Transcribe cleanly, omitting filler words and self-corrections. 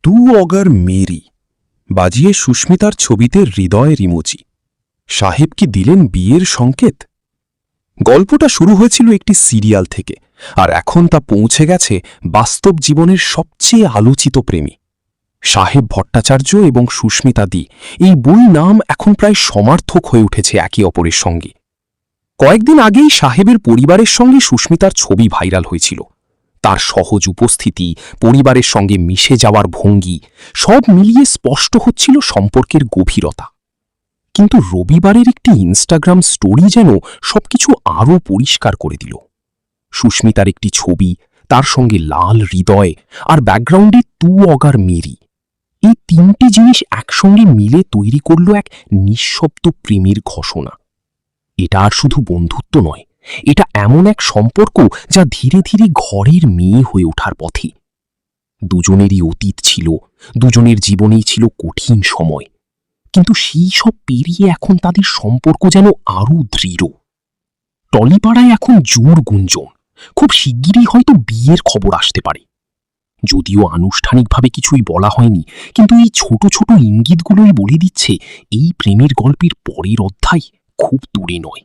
তু অগার মেরি বাজিয়ে সুস্মিতার ছবিতে হৃদয়ের ইমোজি। সাহেব কি দিলেন বিয়ের সংকেত? গল্পটা শুরু হয়েছিল একটি সিরিয়াল থেকে, আর এখন তা পৌঁছে গেছে বাস্তব জীবনের সবচেয়ে আলোচিত প্রেমী সাহেব ভট্টাচার্য এবং সুস্মিতা দি। এই বই নাম এখন প্রায় সমার্থক হয়ে উঠেছে একে অপরের সঙ্গে। কয়েকদিন আগেই সাহেবের পরিবারের সঙ্গে সুস্মিতার ছবি ভাইরাল হয়েছিল। তার সহজ উপস্থিতি, পরিবারের সঙ্গে মিশে যাওয়ার ভঙ্গি, সব মিলিয়ে স্পষ্ট হচ্ছিল সম্পর্কের গভীরতা। কিন্তু রবিবারের একটি ইনস্টাগ্রাম স্টোরি যেন সবকিছু আরও পরিষ্কার করে দিল। সুস্মিতার একটি ছবি, তার সঙ্গে লাল হৃদয়, আর ব্যাকগ্রাউন্ডে তু অগার মেরি। এই তিনটি জিনিস একসঙ্গে মিলে তৈরি করল এক নিঃশব্দ প্রেমের ঘোষণা। এটা আর শুধু বন্ধুত্ব নয়, এটা এমন এক সম্পর্ক যা ধীরে ধীরে ঘরের মেয়ে হয়ে ওঠার পথে। দুজনেরই অতীত ছিল, দুজনের জীবনেই ছিল কঠিন সময়, কিন্তু সেই সব পেরিয়ে এখন তাদের সম্পর্ক যেন আরও দৃঢ়। টলিপাড়ায় এখন জোর গুঞ্জন, খুব শিগগিরই হয়তো বিয়ের খবর আসতে পারে। যদিও আনুষ্ঠানিকভাবে কিছুই বলা হয়নি, কিন্তু এই ছোট ছোট ইঙ্গিতগুলোই বলে দিচ্ছে এই প্রেমের গল্পের পরের অধ্যায় খুব দূরে নয়।